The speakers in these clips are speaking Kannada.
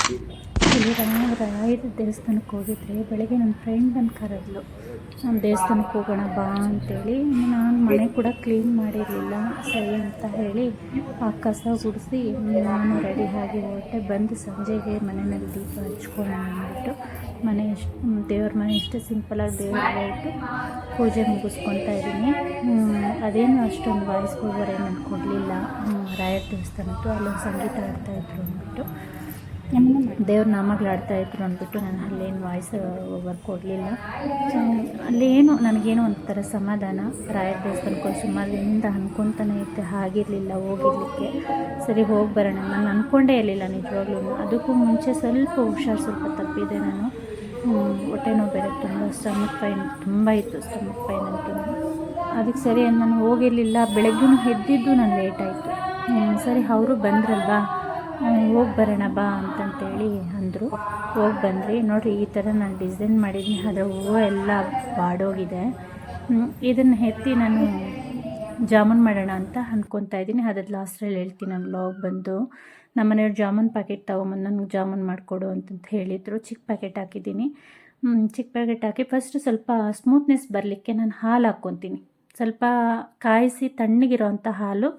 ಇಲ್ಲಿ ರಾಯರ ದೇವಸ್ಥಾನಕ್ಕೆ ಹೋಗಿದ್ರೆ ಬೆಳಗ್ಗೆ ನನ್ನ ಫ್ರೆಂಡ್ ಬಂದು ಕರೆದ್ಲು, ನಮ್ಮ ದೇವಸ್ಥಾನಕ್ಕೆ ಹೋಗೋಣ ಬಾ ಅಂತೇಳಿ. ನಾನು ಮನೆ ಕೂಡ ಕ್ಲೀನ್ ಮಾಡಿರಲಿಲ್ಲ, ಸರಿ ಅಂತ ಹೇಳಿ ಆ ಕಸ ಗುಡಿಸಿ ನಾನು ರೆಡಿ ಆಗಿ ಹೊರಟೆ. ಬಂದು ಸಂಜೆಗೆ ಮನೆಯಲ್ಲಿ ದೀಪ ಹಚ್ಕೊಳ್ಳೋಣ ಅಂದ್ಬಿಟ್ಟು ದೇವ್ರ ಮನೆ ಇಷ್ಟು ಸಿಂಪಲಾಗಿ ದೇವ್ರಿಗೆ ಇಟ್ಟು ಪೂಜೆ ಮುಗಿಸ್ಕೊತಾ ಇದ್ದೀನಿ. ಅದೇನು ಅಷ್ಟೊಂದು ವಾಯ್ಸ್ ಓವರ್ ಏನು ಕೊಡಲಿಲ್ಲ. ರಾಯರ ದೇವಸ್ಥಾನದ್ದು ಅಲ್ಲೊಂದು ಸಂಗೀತ ಆಡ್ತಾಯಿದ್ರು ಅಂದ್ಬಿಟ್ಟು, ದೇವ್ರ ನಾಮಗಳು ಆಡ್ತಾಯಿದ್ರು ಅಂದ್ಬಿಟ್ಟು ನಾನು ಅಲ್ಲೇನು ವಾಯ್ಸ್ ಓವರ್ ಕೊಡಲಿಲ್ಲ. ಅಲ್ಲೇನು ನನಗೇನೋ ಒಂಥರ ಸಮಾಧಾನ. ರಾಯರ ದೇವಸ್ಥಾನಕ್ಕೆ ಸುಮಾರು ದಿನದಿಂದ ಅಂದ್ಕೊತಾನೆ ಇದ್ದೆ, ಆಗಿರಲಿಲ್ಲ ಹೋಗಿರಲಿಕ್ಕೆ. ಸರಿ ಹೋಗಿ ಬರೋಣ, ನಾನು ಅಂದ್ಕೊಂಡೇ ಇರಲಿಲ್ಲ ನಿಜವಾಗ್ಲೂ. ಅದಕ್ಕೂ ಮುಂಚೆ ಸ್ವಲ್ಪ ತಪ್ಪಿದೆ ನಾನು. ಹೊಟ್ಟೆ ನೋವು ಬೇರೆ ತುಂಬ, ಸ್ಟಮಕ್ ಪೈನ್ ತುಂಬ ಇತ್ತು, ಸ್ಟಮಕ್ ಪೈನ್ ಅಂತೂ. ಅದಕ್ಕೆ ಸರಿ ನಾನು ಹೋಗಿರಲಿಲ್ಲ. ಬೆಳಗ್ಗೂ ಎದ್ದಿದ್ದು ನಾನು ಲೇಟಾಯಿತು. ಸರಿ ಅವರು ಬಂದ್ರಲ್ವಾ, ಹೋಗಿ ಬರೋಣ ಬಾ ಅಂತಂತೇಳಿ ಅಂದರು. ಹೋಗಿ ಬಂದ್ರಿ. ನೋಡಿರಿ, ಈ ಥರ ನಾನು ಡಿಸೈನ್ ಮಾಡಿದ್ದೀನಿ, ಅದರ ಹೂವು ಎಲ್ಲ ಬಾಡೋಗಿದೆ. ಇದನ್ನು ಎತ್ತಿ ನಾನು ಜಾಮೂನ್ ಮಾಡೋಣ ಅಂತ ಅಂದ್ಕೊತಾ ಇದ್ದೀನಿ. ಅದ್ರದ್ದು ಲಾಸ್ಟಲ್ಲಿ ಹೇಳ್ತೀನಿ. ನಾನು ಲಾಗ್ ಬಂದು ನಮ್ಮ ಮನೆಯವ್ರು ಜಾಮೂನ್ ಪ್ಯಾಕೆಟ್ ತೊಗೊಂಬಂದು ನನಗೆ ಜಾಮೂನ್ ಮಾಡಿಕೊಡು ಅಂತಂತ ಹೇಳಿದರು. ಚಿಕ್ಕ ಪ್ಯಾಕೆಟ್ ಹಾಕಿದ್ದೀನಿ. ಚಿಕ್ಕ ಪ್ಯಾಕೆಟ್ ಹಾಕಿ ಫಸ್ಟು ಸ್ವಲ್ಪ ಸ್ಮೂತ್ನೆಸ್ ಬರಲಿಕ್ಕೆ ನಾನು ಹಾಲು ಹಾಕ್ಕೊತೀನಿ. ಸ್ವಲ್ಪ ಕಾಯಿಸಿ ತಣ್ಣಗಿರೋ ಅಂಥ ಹಾಲು,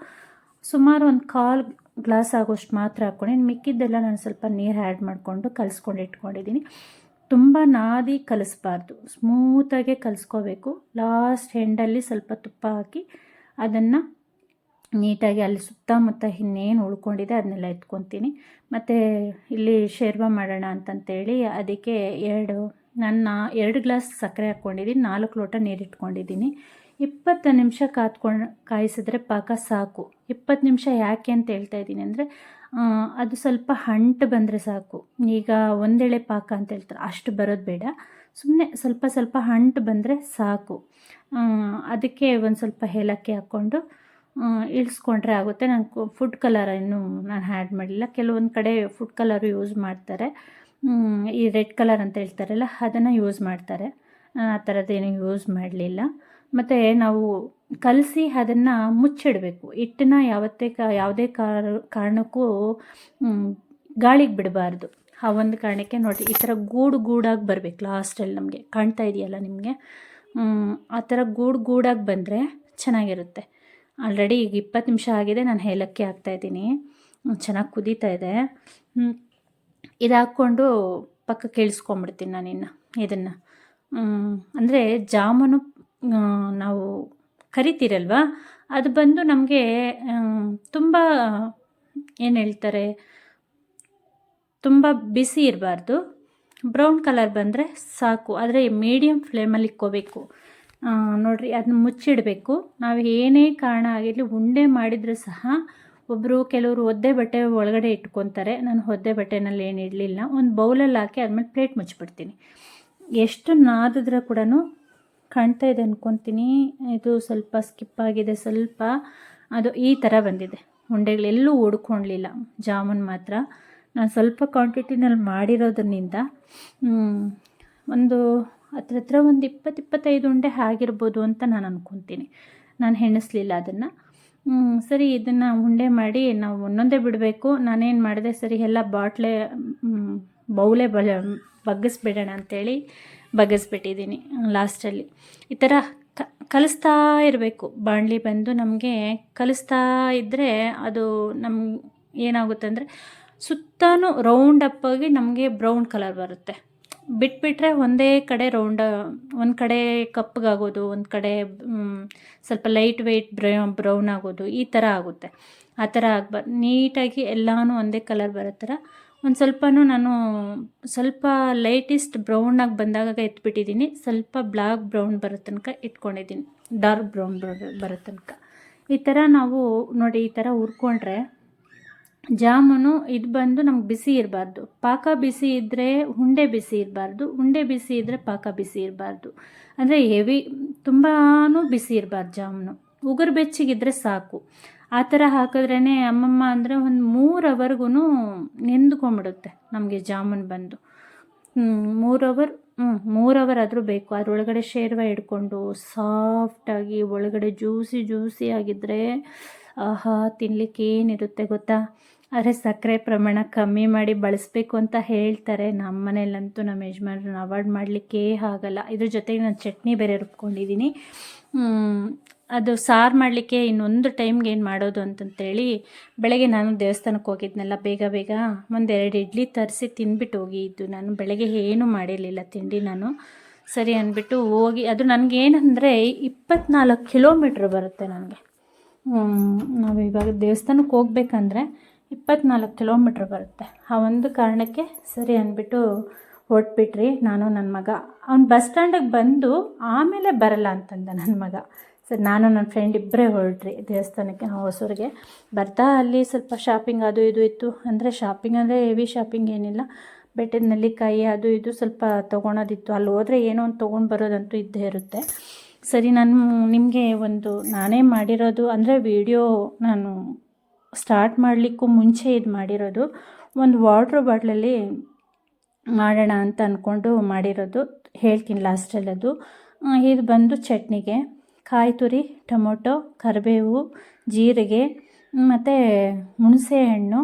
ಸುಮಾರು ಒಂದು 1/4 ಗ್ಲಾಸ್ ಆಗೋಷ್ಟು ಮಾತ್ರ ಹಾಕ್ಕೊಂಡು, ಮಿಕ್ಕಿದ್ದೆಲ್ಲ ನಾನು ಸ್ವಲ್ಪ ನೀರು ಆ್ಯಡ್ ಮಾಡಿಕೊಂಡು ಕಲಿಸ್ಕೊಂಡು ಇಟ್ಕೊಂಡಿದ್ದೀನಿ. ತುಂಬ ನಾದಿ ಕಲಿಸ್ಬಾರ್ದು, ಸ್ಮೂತಾಗೆ ಕಲಿಸ್ಕೋಬೇಕು. ಲಾಸ್ಟ್ ಎಂಡಲ್ಲಿ ಸ್ವಲ್ಪ ತುಪ್ಪ ಹಾಕಿ ಅದನ್ನು ನೀಟಾಗಿ ಅಲ್ಲಿ ಸುತ್ತಮುತ್ತ ಇನ್ನೇನು ಉಳ್ಕೊಂಡಿದೆ ಅದನ್ನೆಲ್ಲ ಎತ್ಕೊತೀನಿ. ಮತ್ತು ಇಲ್ಲಿ ಶೇರ್ವ ಮಾಡೋಣ ಅಂತಂತೇಳಿ ಅದಕ್ಕೆ 2 ಗ್ಲಾಸ್ ಸಕ್ಕರೆ ಹಾಕ್ಕೊಂಡಿದ್ದೀನಿ, 4 ಲೋಟ ನೀರು ಇಟ್ಕೊಂಡಿದ್ದೀನಿ. 20 ನಿಮಿಷ ಕಾಯಿಸಿದ್ರೆ ಪಾಕ ಸಾಕು. 20 ನಿಮಿಷ ಯಾಕೆ ಅಂತ ಹೇಳ್ತಾ ಇದ್ದೀನಿ ಅಂದರೆ, ಅದು ಸ್ವಲ್ಪ ಅಂಟು ಬಂದರೆ ಸಾಕು. ಈಗ ಒಂದೆಳೆ ಪಾಕ ಅಂತ ಹೇಳ್ತಾರೆ, ಅಷ್ಟು ಬರೋದು ಬೇಡ. ಸುಮ್ಮನೆ ಸ್ವಲ್ಪ ಅಂಟು ಬಂದರೆ ಸಾಕು. ಅದಕ್ಕೆ ಒಂದು ಸ್ವಲ್ಪ ಏಲಕ್ಕಿ ಹಾಕ್ಕೊಂಡು ಇಳಿಸ್ಕೊಂಡ್ರೆ ಆಗುತ್ತೆ. ನಾನು ಫುಡ್ ಕಲರ್ ಇನ್ನೂ ನಾನು ಆ್ಯಡ್ ಮಾಡಲಿಲ್ಲ. ಕೆಲವೊಂದು ಕಡೆ ಫುಡ್ ಕಲರು ಯೂಸ್ ಮಾಡ್ತಾರೆ, ಈ ರೆಡ್ ಕಲರ್ ಅಂತ ಹೇಳ್ತಾರಲ್ಲ ಅದನ್ನು ಯೂಸ್ ಮಾಡ್ತಾರೆ. ಆ ಥರದ್ದೇನು ಯೂಸ್ ಮಾಡಲಿಲ್ಲ. ಮತ್ತು ನಾವು ಕಲಸಿ ಅದನ್ನು ಮುಚ್ಚಿಡಬೇಕು. ಹಿಟ್ಟನ್ನ ಯಾವುದೇ ಕಾರಣಕ್ಕೂ ಗಾಳಿಗೆ ಬಿಡಬಾರ್ದು. ಆ ಒಂದು ಕಾರಣಕ್ಕೆ ನೋಡಿ, ಈ ಥರ ಗೂಡಾಗಿ ಬರಬೇಕು. ಲಾಸ್ಟಲ್ಲಿ ನಮಗೆ ಕಾಣ್ತಾ ಇದೆಯಲ್ಲ ನಿಮಗೆ, ಆ ಥರ ಗೂಡಾಗಿ ಬಂದರೆ ಚೆನ್ನಾಗಿರುತ್ತೆ. ಆಲ್ರೆಡಿ ಈಗ 20 ನಿಮಿಷ ಆಗಿದೆ. ನಾನು ಏಲಕ್ಕಿ ಹಾಕ್ತಾಯಿದ್ದೀನಿ, ಚೆನ್ನಾಗಿ ಕುದೀತಾ ಇದೆ. ಇದು ಹಾಕ್ಕೊಂಡು ಪಕ್ಕಕ್ಕೆ ಇಳಿಸ್ಕೊಂಬಿಡ್ತೀನಿ ನಾನಿನ್ನು ಇದನ್ನು. ಅಂದರೆ ಜಾಮೂನು ನಾವು ಕರಿತೀರಲ್ವ, ಅದು ಬಂದು ನಮಗೆ ತುಂಬ ಏನು ಹೇಳ್ತಾರೆ, ತುಂಬ ಬಿಸಿ ಇರಬಾರ್ದು, ಬ್ರೌನ್ ಕಲರ್ ಬಂದರೆ ಸಾಕು. ಆದರೆ ಮೀಡಿಯಮ್ ಫ್ಲೇಮಲ್ಲಿ ಇಕ್ಕೋಬೇಕು. ನೋಡಿರಿ, ಅದನ್ನ ಮುಚ್ಚಿಡಬೇಕು. ನಾವು ಏನೇ ಕಾರಣ ಆಗಿರಲಿ, ಉಂಡೆ ಮಾಡಿದರೂ ಸಹ ಕೆಲವರು ಒದ್ದೆ ಬಟ್ಟೆ ಒಳಗಡೆ ಇಟ್ಕೊತಾರೆ. ನಾನು ಒದ್ದೆ ಬಟ್ಟೆನಲ್ಲಿ ಏನು ಇಡಲಿಲ್ಲ. ಒಂದು ಬೌಲಲ್ಲಿ ಹಾಕಿ ಆದಮೇಲೆ ಪ್ಲೇಟ್ ಮುಚ್ಚಿಬಿಡ್ತೀನಿ. ಎಷ್ಟು ನಾದಿದ್ರೆ ಕೂಡ ಕಾಣ್ತಾ ಇದೆ ಅಂದ್ಕೊತೀನಿ. ಇದು ಸ್ವಲ್ಪ ಸ್ಕಿಪ್ ಆಗಿದೆ, ಸ್ವಲ್ಪ ಅದು ಈ ಥರ ಬಂದಿದೆ. ಉಂಡೆಗಳೆಲ್ಲೂ ಓಡ್ಕೊಳ್ಳಲಿಲ್ಲ, ಜಾಮೂನ್ ಮಾತ್ರ. ನಾನು ಸ್ವಲ್ಪ ಕ್ವಾಂಟಿಟಿನಲ್ಲಿ ಮಾಡಿರೋದ್ರಿಂದ ಒಂದು ಹತ್ರ ಒಂದು 20-25 ಉಂಡೆ ಆಗಿರ್ಬೋದು ಅಂತ ನಾನು ಅಂದ್ಕೊತೀನಿ. ನಾನು ಹೆಣಿಸ್ಲಿಲ್ಲ ಅದನ್ನು. ಸರಿ, ಇದನ್ನು ಉಂಡೆ ಮಾಡಿ ನಾವು ಒಂದೊಂದೇ ಬಿಡಬೇಕು. ನಾನೇನು ಮಾಡಿದೆ, ಸರಿ ಎಲ್ಲ ಬೌಲೇ ಬಗ್ಗಿಸ್ಬಿಡೋಣ ಅಂಥೇಳಿ ಬಗ್ಗಿಸ್ಬಿಟ್ಟಿದ್ದೀನಿ. ಲಾಸ್ಟಲ್ಲಿ ಈ ಥರ ಕಲಿಸ್ತಾ ಇರಬೇಕು. ಬಾಣಲಿ ಬಂದು ನಮಗೆ ಕಲಿಸ್ತಾ ಇದ್ದರೆ ಅದು ಏನಾಗುತ್ತೆ ಅಂದರೆ, ಸುತ್ತಾನು ರೌಂಡ್ ಅಪ್ಪಾಗಿ ನಮಗೆ ಬ್ರೌನ್ ಕಲರ್ ಬರುತ್ತೆ. ಬಿಟ್ಬಿಟ್ರೆ ಒಂದೇ ಕಡೆ ಒಂದು ಕಡೆ ಕಪ್ಪಗಾಗೋದು, ಒಂದು ಕಡೆ ಸ್ವಲ್ಪ ಲೈಟ್ ವೆಯ್ಟ್ ಬ್ರೌನ್ ಆಗೋದು, ಈ ಥರ ಆಗುತ್ತೆ. ಆ ಥರ ಆಗಬಾರ್ದು. ನೀಟಾಗಿ ಎಲ್ಲನೂ ಒಂದೇ ಕಲರ್ ಬರೋ ಥರ ಒಂದು ನಾನು ಸ್ವಲ್ಪ ಲೈಟೆಸ್ಟ್ ಬ್ರೌನಾಗಿ ಬಂದಾಗ ಎತ್ಬಿಟ್ಟಿದ್ದೀನಿ. ಸ್ವಲ್ಪ ಬ್ಲ್ಯಾಕ್ ಬ್ರೌನ್ ಬರೋ ತನಕ ಇಟ್ಕೊಂಡಿದ್ದೀನಿ, ಡಾರ್ಕ್ ಬ್ರೌನ್ ಬರೋ ತನಕ. ಈ ಥರ ನಾವು ನೋಡಿ, ಈ ಥರ ಹುರ್ಕೊಂಡ್ರೆ ಜಾಮೂನು ಇದು ಬಂದು ನಮ್ಗೆ ಬಿಸಿ ಇರಬಾರ್ದು. ಪಾಕ ಬಿಸಿ ಇದ್ದರೆ ಉಂಡೆ ಬಿಸಿ ಇರಬಾರ್ದು, ಉಂಡೆ ಬಿಸಿ ಇದ್ದರೆ ಪಾಕ ಬಿಸಿ ಇರಬಾರ್ದು. ಅಂದರೆ ತುಂಬಾ ಬಿಸಿ ಇರಬಾರ್ದು ಜಾಮೂನು. ಉಗುರು ಬೆಚ್ಚಗಿದ್ರೆ ಸಾಕು. ಆ ಥರ ಹಾಕಿದ್ರೇ ಅಮ್ಮಮ್ಮ ಅಂದರೆ ಒಂದು 3 ಅವರ್ಗೂ ನೆಂದ್ಕೊಂಬಿಡುತ್ತೆ ನಮಗೆ ಜಾಮೂನ್ ಬಂದು. 3 ಅವರ್ ಆದರೂ ಬೇಕು. ಅದರೊಳಗಡೆ ಶೇರ್ವ ಹಿಡ್ಕೊಂಡು ಸಾಫ್ಟಾಗಿ ಒಳಗಡೆ ಜ್ಯೂಸಿ ಆಗಿದ್ದರೆ ಆಹಾ, ತಿನ್ನಲಿಕ್ಕೆ ಏನಿರುತ್ತೆ ಗೊತ್ತಾ. ಆದರೆ ಸಕ್ಕರೆ ಪ್ರಮಾಣ ಕಮ್ಮಿ ಮಾಡಿ ಬಳಸಬೇಕು ಅಂತ ಹೇಳ್ತಾರೆ. ನಮ್ಮ ಮನೇಲಂತೂ ನಮ್ಮ ಯಜಮಾನ್ರನ್ನ ಅವಾಯ್ಡ್ ಮಾಡಲಿಕ್ಕೇ ಆಗಲ್ಲ. ಇದ್ರ ಜೊತೆಗೆ ನಾನು ಚಟ್ನಿ ಬೇರೆ ರುಬ್ಕೊಂಡಿದ್ದೀನಿ. ಅದು ಸಾರು ಮಾಡಲಿಕ್ಕೆ ಇನ್ನೊಂದು ಟೈಮ್ಗೆ ಏನು ಮಾಡೋದು ಅಂತಂತೇಳಿ ಬೆಳಗ್ಗೆ ನಾನು ದೇವಸ್ಥಾನಕ್ಕೆ ಹೋಗಿದ್ನಲ್ಲ, ಬೇಗ ಬೇಗ ಒಂದೆರಡು ಇಡ್ಲಿ ತರಿಸಿ ತಿಂದ್ಬಿಟ್ಟು ಹೋಗಿದ್ದು. ನಾನು ಬೆಳಗ್ಗೆ ಏನೂ ಮಾಡಿರಲಿಲ್ಲ ತಿಂಡಿ ನಾನು. ಸರಿ ಅಂದ್ಬಿಟ್ಟು ಹೋಗಿ, ಅದು ನನಗೇನಂದರೆ 24 ಕಿಲೋಮೀಟ್ರ್ ಬರುತ್ತೆ ನನಗೆ. ನಾವು ಇವಾಗ ದೇವಸ್ಥಾನಕ್ಕೆ ಹೋಗ್ಬೇಕಂದ್ರೆ 24 ಕಿಲೋಮೀಟ್ರ್ ಬರುತ್ತೆ. ಆ ಒಂದು ಕಾರಣಕ್ಕೆ ಸರಿ ಅಂದ್ಬಿಟ್ಟು ಹೊರಟ್ಬಿಟ್ರಿ ನಾನು ನನ್ನ ಮಗ. ಅವ್ನು ಬಸ್ ಸ್ಟ್ಯಾಂಡಿಗೆ ಬಂದು ಆಮೇಲೆ ಬರಲ್ಲ ಅಂತಂದ ನನ್ನ ಮಗ. ಸರಿ, ನಾನು ನನ್ನ ಫ್ರೆಂಡ್ ಇಬ್ಬರೇ ಹೊರಟ್ರಿ ದೇವಸ್ಥಾನಕ್ಕೆ, ಹೊಸೂರಿಗೆ. ಬರ್ತಾ ಅಲ್ಲಿ ಸ್ವಲ್ಪ ಶಾಪಿಂಗ್ ಅದು ಇದು ಇತ್ತು. ಅಂದರೆ ಶಾಪಿಂಗ್ ಅಂದರೆ ಹೆವಿ ಶಾಪಿಂಗ್ ಏನಿಲ್ಲ, ಬೆಟ್ಟದ ನೆಲ್ಲಿಕಾಯಿ ಅದು ಇದು ಸ್ವಲ್ಪ ತೊಗೊಳೋದಿತ್ತು. ಅಲ್ಲಿ ಹೋದರೆ ಏನೋ ಒಂದು ತೊಗೊಂಡು ಬರೋದಂತೂ ಇದ್ದೇ ಇರುತ್ತೆ. ಸರಿ, ನಾನು ನಿಮಗೆ ಒಂದು ನಾನೇ ಮಾಡಿರೋದು ಅಂದರೆ ವಿಡಿಯೋ ನಾನು ಸ್ಟಾರ್ಟ್ ಮಾಡಲಿಕ್ಕೂ ಮುಂಚೆ ಇದು ಮಾಡಿರೋದು. ಒಂದು ವಾಟ್ರ್ ಬಾಟ್ಲಲ್ಲಿ ಮಾಡೋಣ ಅಂತ ಅಂದ್ಕೊಂಡು ಮಾಡಿರೋದು, ಹೇಳ್ತೀನಿ ಲಾಸ್ಟಲ್ಲಿ ಅದು. ಇದು ಬಂದು ಚಟ್ನಿಗೆ ಕಾಯಿ ತುರಿ, ಟೊಮೊಟೊ, ಕರಿಬೇವು, ಜೀರಿಗೆ ಮತ್ತು ಹುಣಸೆ ಹಣ್ಣು,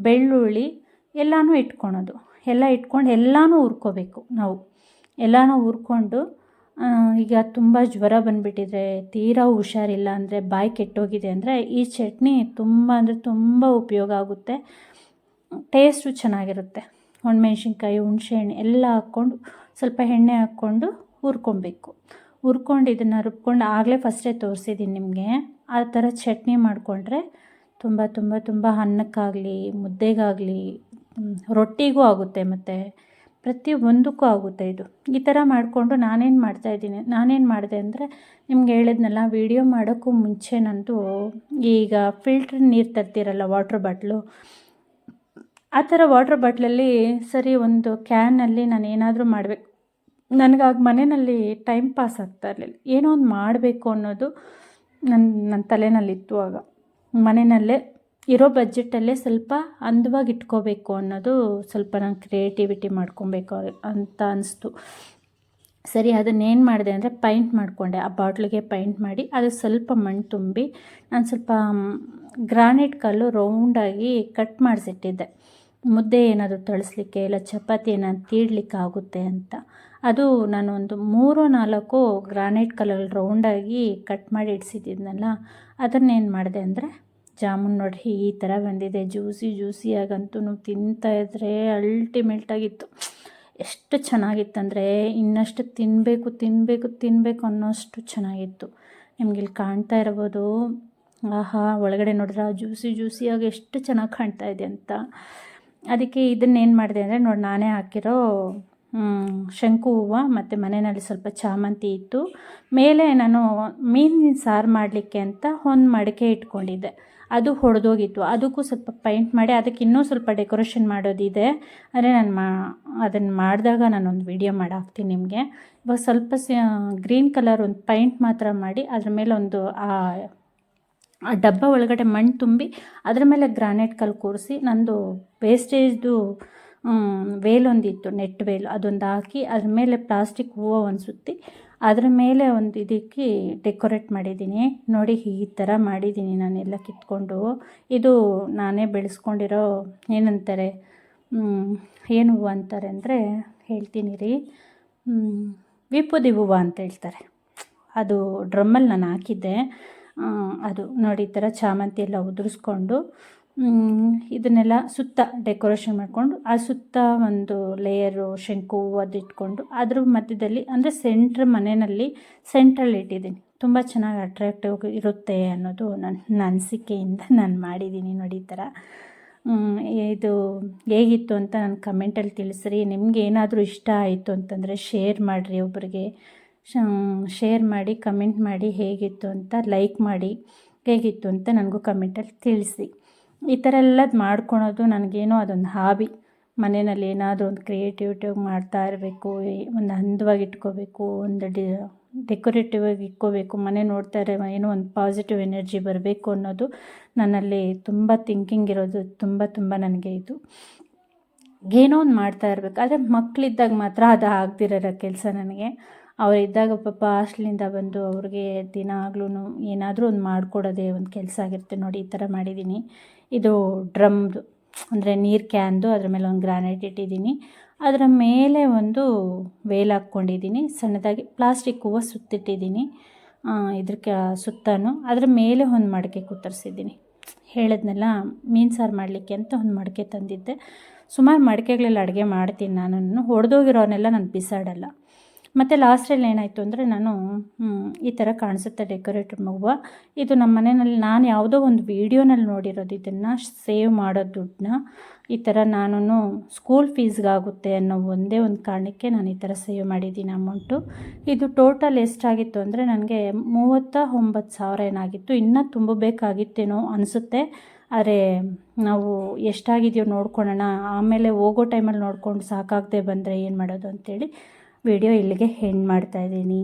ಬೆಳ್ಳುಳ್ಳಿ ಎಲ್ಲನೂ ಇಟ್ಕೊಳೋದು. ಎಲ್ಲ ಇಟ್ಕೊಂಡು ಎಲ್ಲನೂ ಹುರ್ಕೋಬೇಕು ನಾವು. ಎಲ್ಲನೂ ಹುರ್ಕೊಂಡು, ಈಗ ತುಂಬ ಜ್ವರ ಬಂದುಬಿಟ್ಟಿದ್ರೆ, ತೀರಾ ಹುಷಾರಿಲ್ಲ ಅಂದರೆ, ಬಾಯಿ ಕೆಟ್ಟೋಗಿದೆ ಅಂದರೆ ಈ ಚಟ್ನಿ ತುಂಬ ಅಂದರೆ ತುಂಬ ಉಪಯೋಗ ಆಗುತ್ತೆ. ಟೇಸ್ಟು ಚೆನ್ನಾಗಿರುತ್ತೆ. ಒಣಮೆಣ್ಸಿನ್ಕಾಯಿ, ಹುಣಸೆಹಣ್ಣು ಎಲ್ಲ ಹಾಕ್ಕೊಂಡು ಸ್ವಲ್ಪ ಎಣ್ಣೆ ಹಾಕ್ಕೊಂಡು ಹುರ್ಕೊಬೇಕು. ಹುರ್ಕೊಂಡು ಇದನ್ನು ರುಬ್ಕೊಂಡು ಆಗಲೇ ಫಸ್ಟೇ ತೋರಿಸಿದ್ದೀನಿ ನಿಮಗೆ. ಆ ಥರ ಚಟ್ನಿ ಮಾಡಿಕೊಂಡ್ರೆ ತುಂಬ ತುಂಬ ತುಂಬ ಅನ್ನಕ್ಕಾಗಲಿ, ಮುದ್ದೆಗಾಗಲಿ, ರೊಟ್ಟಿಗೂ ಆಗುತ್ತೆ, ಮತ್ತು ಪ್ರತಿ ಒಂದಕ್ಕೂ ಆಗುತ್ತೆ ಇದು. ಈ ಥರ ಮಾಡಿಕೊಂಡು ನಾನೇನು ಮಾಡಿದೆ ಅಂದರೆ, ನಿಮ್ಗೆ ಹೇಳಿದ್ನಲ್ಲ ವೀಡಿಯೋ ಮಾಡೋಕ್ಕೂ ಮುಂಚೆ ನಂದು ಈಗ ಫಿಲ್ಟ್ರ್ ನೀರು ತರ್ತಿರಲ್ಲ ವಾಟ್ರ್ ಬಾಟ್ಲು, ಆ ಥರ ವಾಟ್ರ್ ಬಾಟ್ಲಲ್ಲಿ ಸರಿ ಒಂದು ಕ್ಯಾನಲ್ಲಿ ನಾನು ಏನಾದರೂ ಮಾಡಬೇಕು. ನನಗಾಗ ಮನೆಯಲ್ಲಿ ಟೈಮ್ ಪಾಸ್ ಆಗ್ತಾ ಇರಲಿಲ್ಲ, ಏನೋ ಒಂದು ಮಾಡಬೇಕು ಅನ್ನೋದು ನನ್ನ ತಲೆಯಲ್ಲಿತ್ತು. ಆಗ ಮನೆಯಲ್ಲೇ ಇರೋ ಬಜೆಟಲ್ಲೇ ಸ್ವಲ್ಪ ಅಂದವಾಗಿ ಇಟ್ಕೋಬೇಕು ಅನ್ನೋದು ಸ್ವಲ್ಪ ನಾನು ಕ್ರಿಯೇಟಿವಿಟಿ ಮಾಡ್ಕೊಬೇಕು ಅಂತ ಅನಿಸ್ತು. ಸರಿ, ಅದನ್ನೇನು ಮಾಡಿದೆ ಅಂದರೆ ಪೈಂಟ್ ಮಾಡಿಕೊಂಡೆ. ಆ ಬಾಟ್ಲಿಗೆ ಪೈಂಟ್ ಮಾಡಿ ಅದು ಸ್ವಲ್ಪ ಮಣ್ಣು ತುಂಬಿ ನಾನು ಸ್ವಲ್ಪ ಗ್ರಾನೈಟ್ ಕಲ್ಲು ರೌಂಡಾಗಿ ಕಟ್ ಮಾಡಿಸಿಟ್ಟಿದ್ದೆ. ಮುದ್ದೆ ಏನಾದರೂ ತಳಿಸ್ಲಿಕ್ಕೆ ಇಲ್ಲ ಚಪಾತಿ ಏನಾದ್ರು ತೀಡ್ಲಿಕ್ಕೆ ಆಗುತ್ತೆ ಅಂತ. ಅದು ನಾನು ಒಂದು 3-4 ಗ್ರಾನೈಟ್ ಕಲ್ಲಲ್ಲಿ ರೌಂಡಾಗಿ ಕಟ್ ಮಾಡಿ ಇಡಿಸಿದ್ನಲ್ಲ, ಅದನ್ನೇನು ಮಾಡಿದೆ ಅಂದರೆ ಜಾಮೂನ್ ನೋಡಿ ಈ ಥರ ಬಂದಿದೆ. ಜ್ಯೂಸಿಯಾಗಂತೂ ತಿಂತಾಯಿದ್ರೆ ಅಲ್ಟಿಮೇಟಾಗಿತ್ತು. ಎಷ್ಟು ಚೆನ್ನಾಗಿತ್ತಂದರೆ ಇನ್ನಷ್ಟು ತಿನ್ನಬೇಕು ಅನ್ನೋಷ್ಟು ಚೆನ್ನಾಗಿತ್ತು. ನಿಮಗಿಲ್ಲಿ ಕಾಣ್ತಾ ಇರ್ಬೋದು. ಆಹಾ, ಒಳಗಡೆ ನೋಡಿದ್ರೆ ಜ್ಯೂಸಿಯಾಗಿ ಎಷ್ಟು ಚೆನ್ನಾಗಿ ಕಾಣ್ತಾ ಇದೆ ಅಂತ. ಅದಕ್ಕೆ ಇದನ್ನೇನು ಮಾಡಿದೆ ಅಂದರೆ ನೋಡಿ, ನಾನೇ ಹಾಕಿರೋ ಶಂಕು ಹೂವು ಮತ್ತು ಮನೆಯಲ್ಲಿ ಸ್ವಲ್ಪ ಚಾಮಂತಿ ಇತ್ತು. ಮೇಲೆ ನಾನು ಮೀನಿನ ಸಾರು ಮಾಡಲಿಕ್ಕೆ ಅಂತ ಒಂದು ಮಡಿಕೆ ಇಟ್ಕೊಂಡಿದ್ದೆ, ಅದು ಹೊಡೆದೋಗಿತ್ತು. ಅದಕ್ಕೂ ಸ್ವಲ್ಪ ಪೈಂಟ್ ಮಾಡಿ ಅದಕ್ಕೆ ಇನ್ನೂ ಸ್ವಲ್ಪ ಡೆಕೋರೇಷನ್ ಮಾಡೋದಿದೆ. ಅಂದರೆ ನಾನು ಅದನ್ನು ಮಾಡಿದಾಗ ನಾನೊಂದು ವಿಡಿಯೋ ಮಾಡಿ ಹಾಕ್ತೀನಿ ನಿಮಗೆ. ಇವಾಗ ಸ್ವಲ್ಪ ಗ್ರೀನ್ ಕಲರ್ ಒಂದು ಪೈಂಟ್ ಮಾತ್ರ ಮಾಡಿ ಅದ್ರ ಮೇಲೆ ಒಂದು ಆ ಡಬ್ಬ ಒಳಗಡೆ ಮಣ್ಣು ತುಂಬಿ ಅದ್ರ ಮೇಲೆ ಗ್ರಾನೈಟ್ ಕಲ್ಲು ಕೂರಿಸಿ, ನಂದು ವೇಸ್ಟೇಜ್ದು ವೇಲೊಂದಿತ್ತು, ನೆಟ್ ವೇಲು, ಅದೊಂದು ಹಾಕಿ ಅದ್ರ ಮೇಲೆ ಪ್ಲಾಸ್ಟಿಕ್ ಹೂವು ಒಂದು ಸುತ್ತಿ ಅದ್ರ ಮೇಲೆ ಒಂದು ಇದಕ್ಕೆ ಡೆಕೋರೇಟ್ ಮಾಡಿದ್ದೀನಿ. ನೋಡಿ ಈ ಥರ ಮಾಡಿದ್ದೀನಿ ನಾನೆಲ್ಲ ಕಿತ್ಕೊಂಡು. ಇದು ನಾನೇ ಬೆಳೆಸ್ಕೊಂಡಿರೋ ಏನಂತಾರೆ, ಏನು ಹೂವು ಅಂತಾರೆ ಅಂದರೆ ಹೇಳ್ತೀನಿ ರೀ, ವಿಪೂದಿ ಹೂವು ಅಂತ ಹೇಳ್ತಾರೆ. ಅದು ಡ್ರಮ್ಮಲ್ಲಿ ನಾನು ಹಾಕಿದ್ದೆ. ಅದು ನೋಡಿ ಈ ಥರ ಚಾಮಂತಿ ಎಲ್ಲ ಉದುರಿಸ್ಕೊಂಡು ಇದನ್ನೆಲ್ಲ ಸುತ್ತ ಡೆಕೋರೇಷನ್ ಮಾಡಿಕೊಂಡು, ಆ ಸುತ್ತ ಒಂದು ಲೇಯರು ಶಂಕು ಹೂವು ಅದು ಇಟ್ಕೊಂಡು ಅದ್ರ ಮಧ್ಯದಲ್ಲಿ ಅಂದರೆ ಮನೆಯಲ್ಲಿ ಸೆಂಟ್ರಲ್ಲಿ ಇಟ್ಟಿದ್ದೀನಿ. ತುಂಬ ಚೆನ್ನಾಗಿ ಅಟ್ರಾಕ್ಟಿವ್ ಇರುತ್ತೆ ಅನ್ನೋದು ನನ್ನ ಅನಿಸಿಕೆಯಿಂದ ನಾನು ಮಾಡಿದ್ದೀನಿ. ನೋಡಿ ಈ ಥರ. ಇದು ಹೇಗಿತ್ತು ಅಂತ ನನ್ನ ಕಮೆಂಟಲ್ಲಿ ತಿಳಿಸ್ರಿ. ನಿಮ್ಗೆ ಏನಾದರೂ ಇಷ್ಟ ಆಯಿತು ಅಂತಂದರೆ ಶೇರ್ ಮಾಡಿರಿ, ಒಬ್ಬರಿಗೆ ಶೇರ್ ಮಾಡಿ, ಕಮೆಂಟ್ ಮಾಡಿ ಹೇಗಿತ್ತು ಅಂತ, ಲೈಕ್ ಮಾಡಿ ಹೇಗಿತ್ತು ಅಂತ ನನಗೂ ಕಮೆಂಟಲ್ಲಿ ತಿಳಿಸಿ. ಈ ಥರ ಎಲ್ಲದು ಮಾಡ್ಕೊಳೋದು ನನಗೇನೋ ಅದೊಂದು ಹಾಬಿ. ಮನೆಯಲ್ಲಿ ಏನಾದರೂ ಒಂದು ಕ್ರಿಯೇಟಿವಿಟಿ ಮಾಡ್ತಾ ಇರಬೇಕು, ಒಂದು ಅಂದವಾಗಿ ಇಟ್ಕೋಬೇಕು, ಒಂದು ಡೆಕೋರೇಟಿವ್ ಆಗಿ ಇಟ್ಕೋಬೇಕು, ಮನೆ ನೋಡ್ತಾರೆ ಏನೋ ಒಂದು ಪಾಸಿಟಿವ್ ಎನರ್ಜಿ ಬರಬೇಕು ಅನ್ನೋದು ನನ್ನಲ್ಲಿ ತುಂಬ ಥಿಂಕಿಂಗ್ ಇರೋದು. ತುಂಬ ನನಗೆ ಇದು ಏನೋ ಒಂದು ಮಾಡ್ತಾ ಇರಬೇಕು. ಆದರೆ ಮಕ್ಕಳಿದ್ದಾಗ ಮಾತ್ರ ಅದು ಆಗದಿರೋ ಕೆಲಸ ನನಗೆ. ಅವರಿದ್ದಾಗ ಪಾಪ ಹಾಸ್ಟ್ಲಿಂದ ಬಂದು ಅವ್ರಿಗೆ ದಿನಾಗ್ಲೂ ಏನಾದರೂ ಒಂದು ಮಾಡಿಕೊಡೋದೇ ಒಂದು ಕೆಲಸ ಆಗಿರುತ್ತೆ. ನೋಡಿ ಈ ಥರ ಮಾಡಿದ್ದೀನಿ. ಇದು ಡ್ರಮ್ದು ಅಂದರೆ ನೀರು ಕ್ಯಾನ್ದು ಅದ್ರ ಮೇಲೆ ಒಂದು ಗ್ರಾನೈಟ್ ಇಟ್ಟಿದ್ದೀನಿ. ಅದರ ಮೇಲೆ ಒಂದು ವೇಲ್ ಹಾಕ್ಕೊಂಡಿದ್ದೀನಿ, ಸಣ್ಣದಾಗಿ ಪ್ಲಾಸ್ಟಿಕ್ ಹೂವು ಸುತ್ತಿಟ್ಟಿದ್ದೀನಿ ಇದಕ್ಕೆ ಸುತ್ತನೂ. ಅದ್ರ ಮೇಲೆ ಒಂದು ಮಡಕೆ ಕುತ್ತರಿಸಿದ್ದೀನಿ. ಹೇಳಿದ್ನಲ್ಲ ಮೀನು ಸಾರು ಮಾಡಲಿಕ್ಕೆ ಅಂತ ಒಂದು ಮಡಕೆ ತಂದಿದ್ದೆ. ಸುಮಾರು ಮಡಿಕೆಗಳಲ್ಲಿ ಅಡುಗೆ ಮಾಡ್ತೀನಿ ನಾನು, ಒಡೆದೋಗಿರೋನೆಲ್ಲ ನಾನು ಬಿಸಾಡಲ್ಲ. ಮತ್ತು ಲಾಸ್ಟಲ್ಲಿ ಏನಾಯಿತು ಅಂದರೆ ನಾನು ಈ ಥರ ಕಾಣಿಸುತ್ತೆ ಡೆಕೋರೇಟರ್ ಹೂವು. ಇದು ನಮ್ಮ ಮನೆಯಲ್ಲಿ ನಾನು ಯಾವುದೋ ಒಂದು ವೀಡಿಯೋನಲ್ಲಿ ನೋಡಿರೋದು. ಇದನ್ನು ಸೇವ್ ಮಾಡೋ ದುಡ್ಡನ್ನ ಈ ಥರ ನಾನು ಸ್ಕೂಲ್ ಫೀಸ್ಗಾಗುತ್ತೆ ಅನ್ನೋ ಒಂದೇ ಒಂದು ಕಾರಣಕ್ಕೆ ನಾನು ಈ ಥರ ಸೇವ್ ಮಾಡಿದ್ದೀನಿ ಅಮೌಂಟು. ಇದು ಟೋಟಲ್ ಎಷ್ಟಾಗಿತ್ತು ಅಂದರೆ ನನಗೆ 39,000 ಏನಾಗಿತ್ತು. ಇನ್ನೂ ತುಂಬಬೇಕಾಗಿತ್ತೇನೋ ಅನಿಸುತ್ತೆ. ಆದರೆ ನಾವು ಎಷ್ಟಾಗಿದೆಯೋ ನೋಡ್ಕೊಳ್ಳೋಣ, ಆಮೇಲೆ ಹೋಗೋ ಟೈಮಲ್ಲಿ ನೋಡ್ಕೊಂಡು ಸಾಕಾಗದೆ ಬಂದರೆ ಏನು ಮಾಡೋದು ಅಂತೇಳಿ ವಿಡಿಯೋ ಇಲ್ಲಿಗೆ ಎಂಡ್ ಮಾಡ್ತಾಯಿದ್ದೀನಿ.